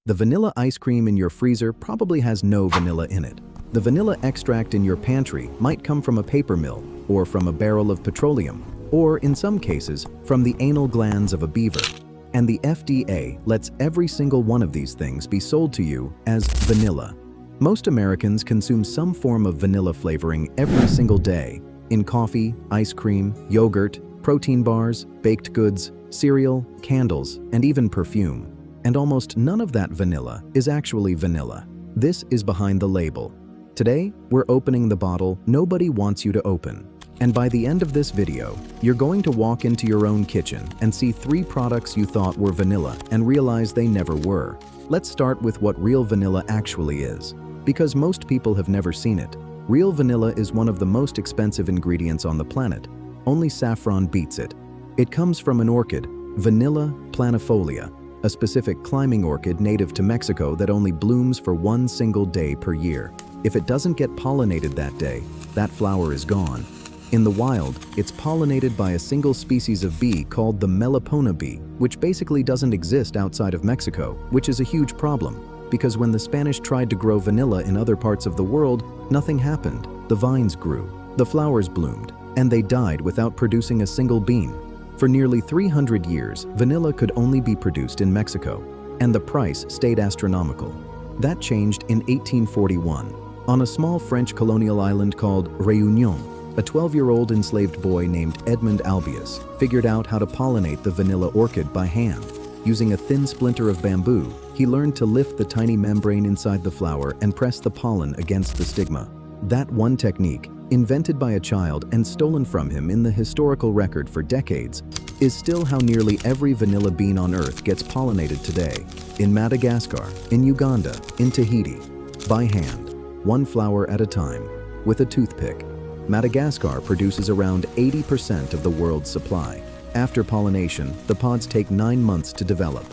The vanilla ice cream in your freezer probably has no vanilla in it. The vanilla extract in your pantry might come from a paper mill, or from a barrel of petroleum, or in some cases, from the anal glands of a beaver. And the FDA lets every single one of these things be sold to you as vanilla. Most Americans consume some form of vanilla flavoring every single day, in coffee, ice cream, yogurt, protein bars, baked goods, cereal, candles, and even perfume. And almost none of that vanilla is actually vanilla. This is behind the label. Today, we're opening the bottle nobody wants you to open. And by the end of this video, you're going to walk into your own kitchen and see 3 products you thought were vanilla and realize they never were. Let's start with what real vanilla actually is. Because most people have never seen it, real vanilla is one of the most expensive ingredients on the planet. Only saffron beats it. It comes from an orchid, Vanilla planifolia, a specific climbing orchid native to Mexico that only blooms for one single day per year. If it doesn't get pollinated that day, that flower is gone. In the wild, it's pollinated by a single species of bee called the Melipona bee, which basically doesn't exist outside of Mexico, which is a huge problem, because when the Spanish tried to grow vanilla in other parts of the world, nothing happened. The vines grew, the flowers bloomed, and they died without producing a single bean. For nearly 300 years, vanilla could only be produced in Mexico, and the price stayed astronomical. That changed in 1841. On a small French colonial island called Réunion, a 12-year-old enslaved boy named Edmond Albius figured out how to pollinate the vanilla orchid by hand. Using a thin splinter of bamboo, he learned to lift the tiny membrane inside the flower and press the pollen against the stigma. That one technique, invented by a child and stolen from him in the historical record for decades, is still how nearly every vanilla bean on Earth gets pollinated today. In Madagascar, in Uganda, in Tahiti, by hand, one flower at a time, with a toothpick. Madagascar produces around 80% of the world's supply. After pollination, the pods take 9 months to develop.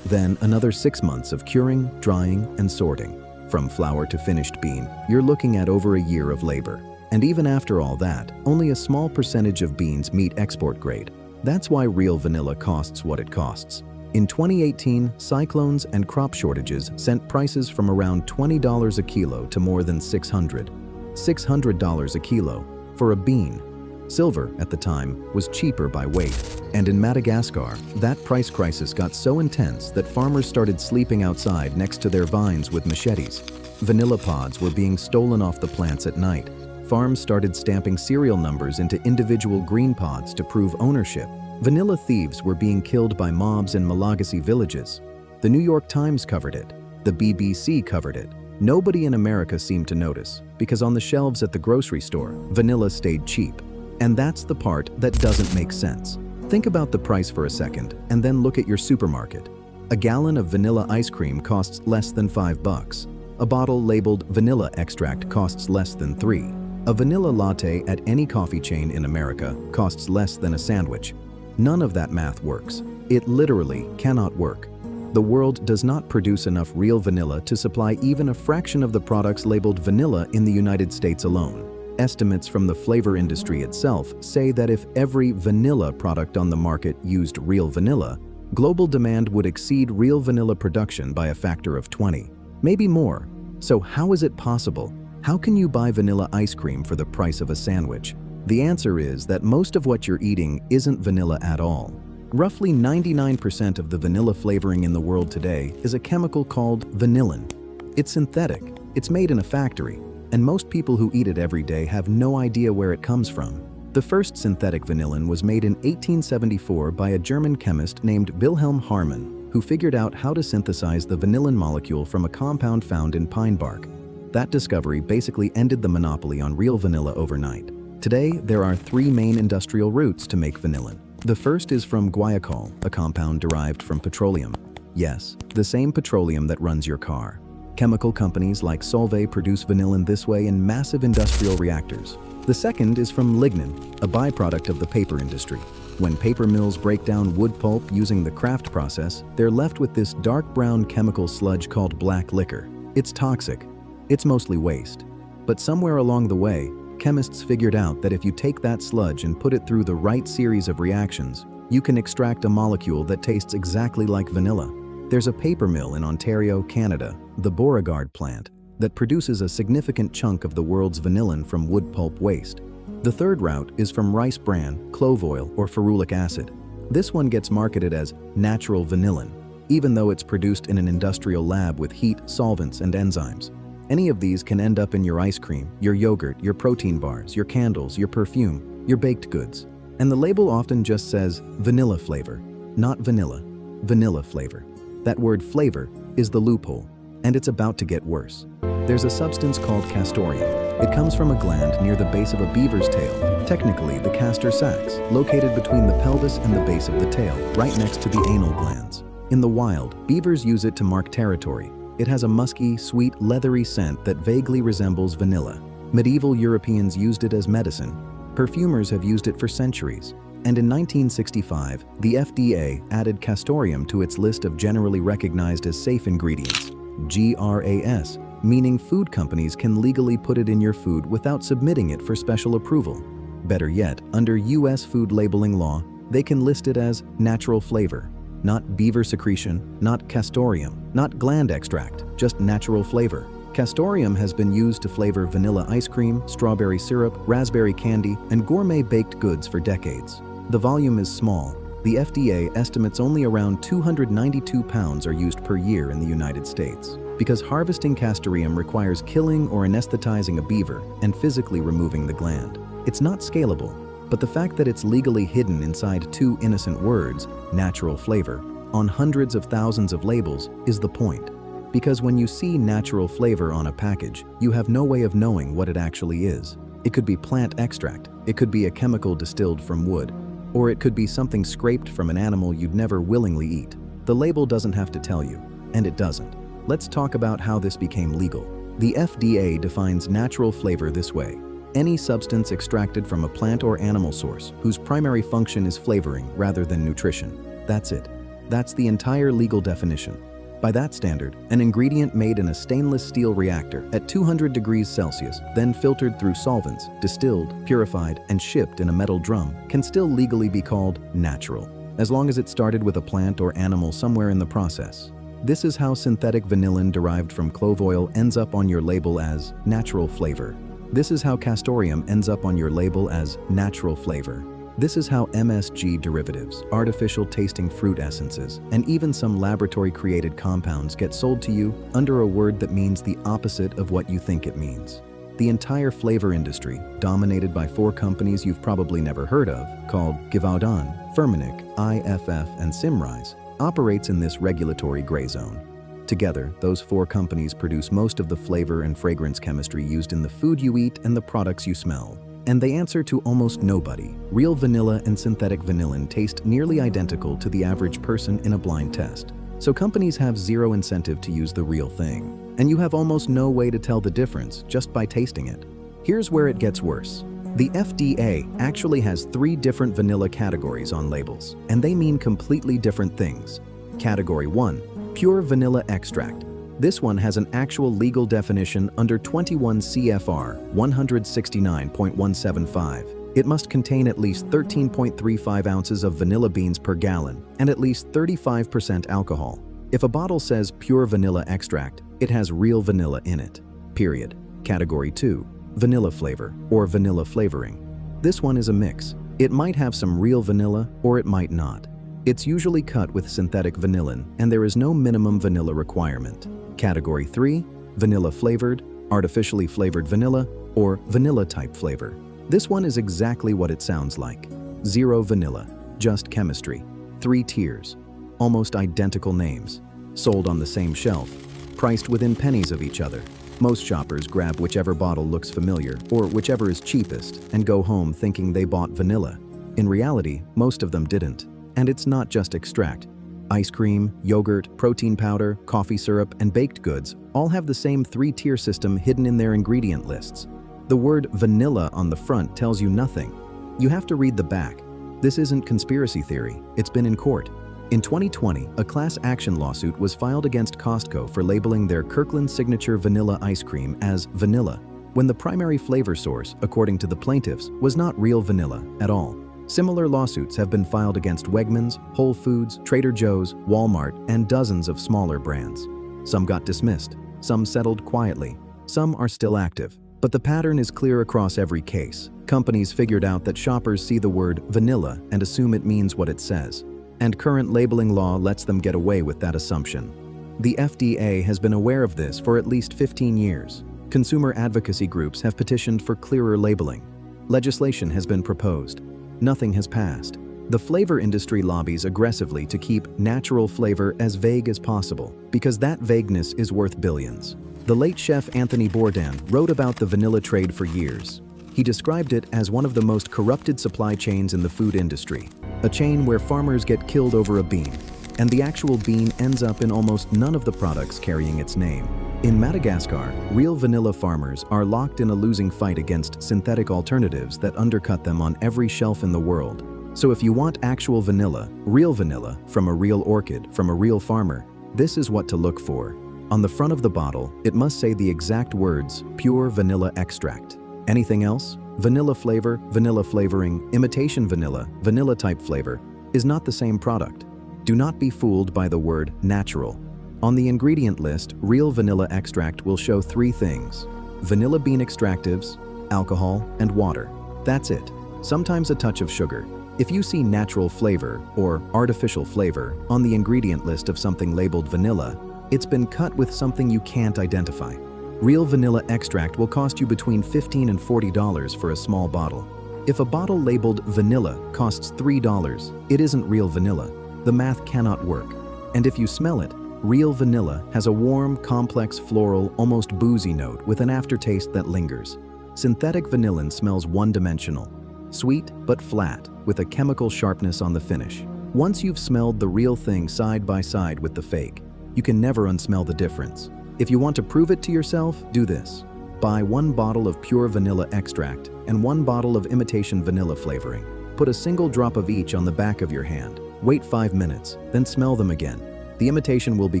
Then another 6 months of curing, drying, and sorting. From flower to finished bean, you're looking at over a year of labor. And even after all that, only a small percentage of beans meet export grade. That's why real vanilla costs what it costs. In 2018, cyclones and crop shortages sent prices from around $20 a kilo to more than $600 a kilo for a bean. Silver, at the time, was cheaper by weight. And in Madagascar, that price crisis got so intense that farmers started sleeping outside next to their vines with machetes. Vanilla pods were being stolen off the plants at night. Farms started stamping serial numbers into individual green pods to prove ownership. Vanilla thieves were being killed by mobs in Malagasy villages. The New York Times covered it. The BBC covered it. Nobody in America seemed to notice, because on the shelves at the grocery store, vanilla stayed cheap. And that's the part that doesn't make sense. Think about the price for a second, and then look at your supermarket. A gallon of vanilla ice cream costs less than $5. A bottle labeled vanilla extract costs less than $3. A vanilla latte at any coffee chain in America costs less than a sandwich. None of that math works. It literally cannot work. The world does not produce enough real vanilla to supply even a fraction of the products labeled vanilla in the United States alone. Estimates from the flavor industry itself say that if every vanilla product on the market used real vanilla, global demand would exceed real vanilla production by a factor of 20, maybe more. So how is it possible? How can you buy vanilla ice cream for the price of a sandwich? The answer is that most of what you're eating isn't vanilla at all. Roughly 99% of the vanilla flavoring in the world today is a chemical called vanillin. It's synthetic, it's made in a factory, and most people who eat it every day have no idea where it comes from. The first synthetic vanillin was made in 1874 by a German chemist named Wilhelm Haarmann, who figured out how to synthesize the vanillin molecule from a compound found in pine bark. That discovery basically ended the monopoly on real vanilla overnight. Today, there are 3 main industrial routes to make vanillin. The first is from guaiacol, a compound derived from petroleum. Yes, the same petroleum that runs your car. Chemical companies like Solvay produce vanillin this way in massive industrial reactors. The second is from lignin, a byproduct of the paper industry. When paper mills break down wood pulp using the Kraft process, they're left with this dark brown chemical sludge called black liquor. It's toxic. It's mostly waste. But somewhere along the way, chemists figured out that if you take that sludge and put it through the right series of reactions, you can extract a molecule that tastes exactly like vanilla. There's a paper mill in Ontario, Canada, the Beauregard plant, that produces a significant chunk of the world's vanillin from wood pulp waste. The third route is from rice bran, clove oil, or ferulic acid. This one gets marketed as natural vanillin, even though it's produced in an industrial lab with heat, solvents, and enzymes. Any of these can end up in your ice cream, your yogurt, your protein bars, your candles, your perfume, your baked goods. And the label often just says vanilla flavor, not vanilla, vanilla flavor. That word flavor is the loophole, and it's about to get worse. There's a substance called castoreum. It comes from a gland near the base of a beaver's tail, technically the castor sacs, located between the pelvis and the base of the tail, right next to the anal glands. In the wild, beavers use it to mark territory. It has a musky, sweet, leathery scent that vaguely resembles vanilla. Medieval Europeans used it as medicine. Perfumers have used it for centuries. And in 1965, the FDA added castoreum to its list of generally recognized as safe ingredients, GRAS, meaning food companies can legally put it in your food without submitting it for special approval. Better yet, under U.S. food labeling law, they can list it as natural flavor. Not beaver secretion, not castoreum, not gland extract, just natural flavor. Castoreum has been used to flavor vanilla ice cream, strawberry syrup, raspberry candy, and gourmet baked goods for decades. The volume is small. The FDA estimates only around 292 pounds are used per year in the United States. Because harvesting castoreum requires killing or anesthetizing a beaver and physically removing the gland. It's not scalable. But the fact that it's legally hidden inside two innocent words, natural flavor, on hundreds of thousands of labels is the point. Because when you see natural flavor on a package, you have no way of knowing what it actually is. It could be plant extract, it could be a chemical distilled from wood, or it could be something scraped from an animal you'd never willingly eat. The label doesn't have to tell you, and it doesn't. Let's talk about how this became legal. The FDA defines natural flavor this way: any substance extracted from a plant or animal source whose primary function is flavoring rather than nutrition. That's it. That's the entire legal definition. By that standard, an ingredient made in a stainless steel reactor at 200 degrees Celsius, then filtered through solvents, distilled, purified, and shipped in a metal drum, can still legally be called natural, as long as it started with a plant or animal somewhere in the process. This is how synthetic vanillin derived from clove oil ends up on your label as natural flavor. This is how castoreum ends up on your label as natural flavor. This is how MSG derivatives, artificial tasting fruit essences, and even some laboratory-created compounds get sold to you under a word that means the opposite of what you think it means. The entire flavor industry, dominated by 4 companies you've probably never heard of, called Givaudan, Firmenich, IFF, and Symrise, operates in this regulatory gray zone. Together, those 4 companies produce most of the flavor and fragrance chemistry used in the food you eat and the products you smell. And they answer to almost nobody. Real vanilla and synthetic vanillin taste nearly identical to the average person in a blind test. So companies have zero incentive to use the real thing. And you have almost no way to tell the difference just by tasting it. Here's where it gets worse. The FDA actually has 3 different vanilla categories on labels, and they mean completely different things. Category 1. Pure vanilla extract. This one has an actual legal definition under 21 CFR 169.175. It must contain at least 13.35 ounces of vanilla beans per gallon and at least 35% alcohol. If a bottle says pure vanilla extract, it has real vanilla in it. Period. Category 2. Vanilla flavor or vanilla flavoring. This one is a mix. It might have some real vanilla or it might not. It's usually cut with synthetic vanillin, and there is no minimum vanilla requirement. Category 3. Vanilla flavored, artificially flavored vanilla, or vanilla type flavor. This one is exactly what it sounds like. Zero vanilla, just chemistry. 3 tiers, almost identical names, sold on the same shelf, priced within pennies of each other. Most shoppers grab whichever bottle looks familiar or whichever is cheapest and go home thinking they bought vanilla. In reality, most of them didn't. And it's not just extract. Ice cream, yogurt, protein powder, coffee syrup, and baked goods all have the same 3-tier system hidden in their ingredient lists. The word vanilla on the front tells you nothing. You have to read the back. This isn't conspiracy theory, it's been in court. In 2020, a class action lawsuit was filed against Costco for labeling their Kirkland Signature Vanilla ice cream as vanilla, when the primary flavor source, according to the plaintiffs, was not real vanilla at all. Similar lawsuits have been filed against Wegmans, Whole Foods, Trader Joe's, Walmart, and dozens of smaller brands. Some got dismissed, some settled quietly, some are still active. But the pattern is clear across every case. Companies figured out that shoppers see the word vanilla and assume it means what it says. And current labeling law lets them get away with that assumption. The FDA has been aware of this for at least 15 years. Consumer advocacy groups have petitioned for clearer labeling. Legislation has been proposed. Nothing has passed. The flavor industry lobbies aggressively to keep natural flavor as vague as possible, because that vagueness is worth billions. The late chef Anthony Bourdain wrote about the vanilla trade for years. He described it as one of the most corrupted supply chains in the food industry, a chain where farmers get killed over a bean, and the actual bean ends up in almost none of the products carrying its name. In Madagascar, real vanilla farmers are locked in a losing fight against synthetic alternatives that undercut them on every shelf in the world. So if you want actual vanilla, real vanilla, from a real orchid, from a real farmer, this is what to look for. On the front of the bottle, it must say the exact words, pure vanilla extract. Anything else? Vanilla flavor, vanilla flavoring, imitation vanilla, vanilla type flavor, is not the same product. Do not be fooled by the word natural. On the ingredient list, real vanilla extract will show 3 things: vanilla bean extractives, alcohol, and water. That's it. Sometimes a touch of sugar. If you see natural flavor or artificial flavor on the ingredient list of something labeled vanilla, it's been cut with something you can't identify. Real vanilla extract will cost you between $15 and $40 for a small bottle. If a bottle labeled vanilla costs $3, it isn't real vanilla. The math cannot work. And if you smell it, real vanilla has a warm, complex, floral, almost boozy note with an aftertaste that lingers. Synthetic vanillin smells one-dimensional, sweet but flat, with a chemical sharpness on the finish. Once you've smelled the real thing side by side with the fake, you can never unsmell the difference. If you want to prove it to yourself, do this. Buy 1 bottle of pure vanilla extract and 1 bottle of imitation vanilla flavoring. Put a single drop of each on the back of your hand. Wait 5 minutes, then smell them again. The imitation will be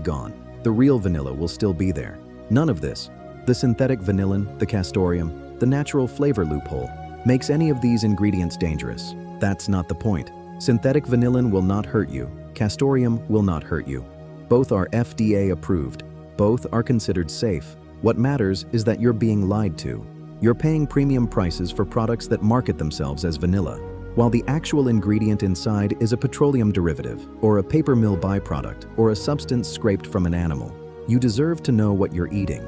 gone. The real vanilla will still be there. None of this, the synthetic vanillin, the castoreum, the natural flavor loophole, makes any of these ingredients dangerous. That's not the point. Synthetic vanillin will not hurt you. Castoreum will not hurt you. Both are FDA approved. Both are considered safe. What matters is that you're being lied to. You're paying premium prices for products that market themselves as vanilla, while the actual ingredient inside is a petroleum derivative, or a paper mill byproduct, or a substance scraped from an animal. You deserve to know what you're eating.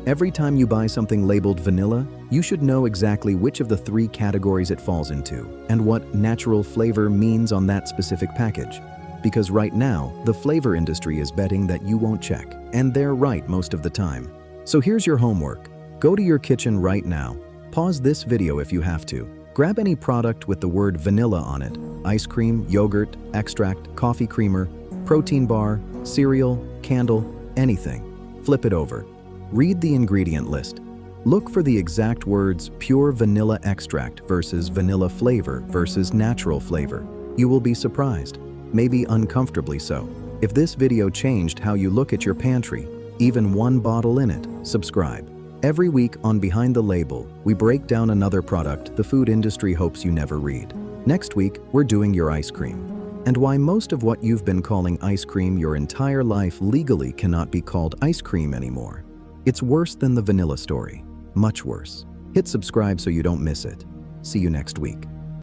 Every time you buy something labeled vanilla, you should know exactly which of the 3 categories it falls into, and what natural flavor means on that specific package. Because right now, the flavor industry is betting that you won't check, and they're right most of the time. So here's your homework. Go to your kitchen right now. Pause this video if you have to. Grab any product with the word vanilla on it: ice cream, yogurt, extract, coffee creamer, protein bar, cereal, candle, anything. Flip it over. Read the ingredient list. Look for the exact words pure vanilla extract versus vanilla flavor versus natural flavor. You will be surprised, maybe uncomfortably so. If this video changed how you look at your pantry, even 1 bottle in it, subscribe. Every week on Behind the Label, we break down another product the food industry hopes you never read. Next week, we're doing your ice cream, and why most of what you've been calling ice cream your entire life legally cannot be called ice cream anymore. It's worse than the vanilla story. Much worse. Hit subscribe so you don't miss it. See you next week.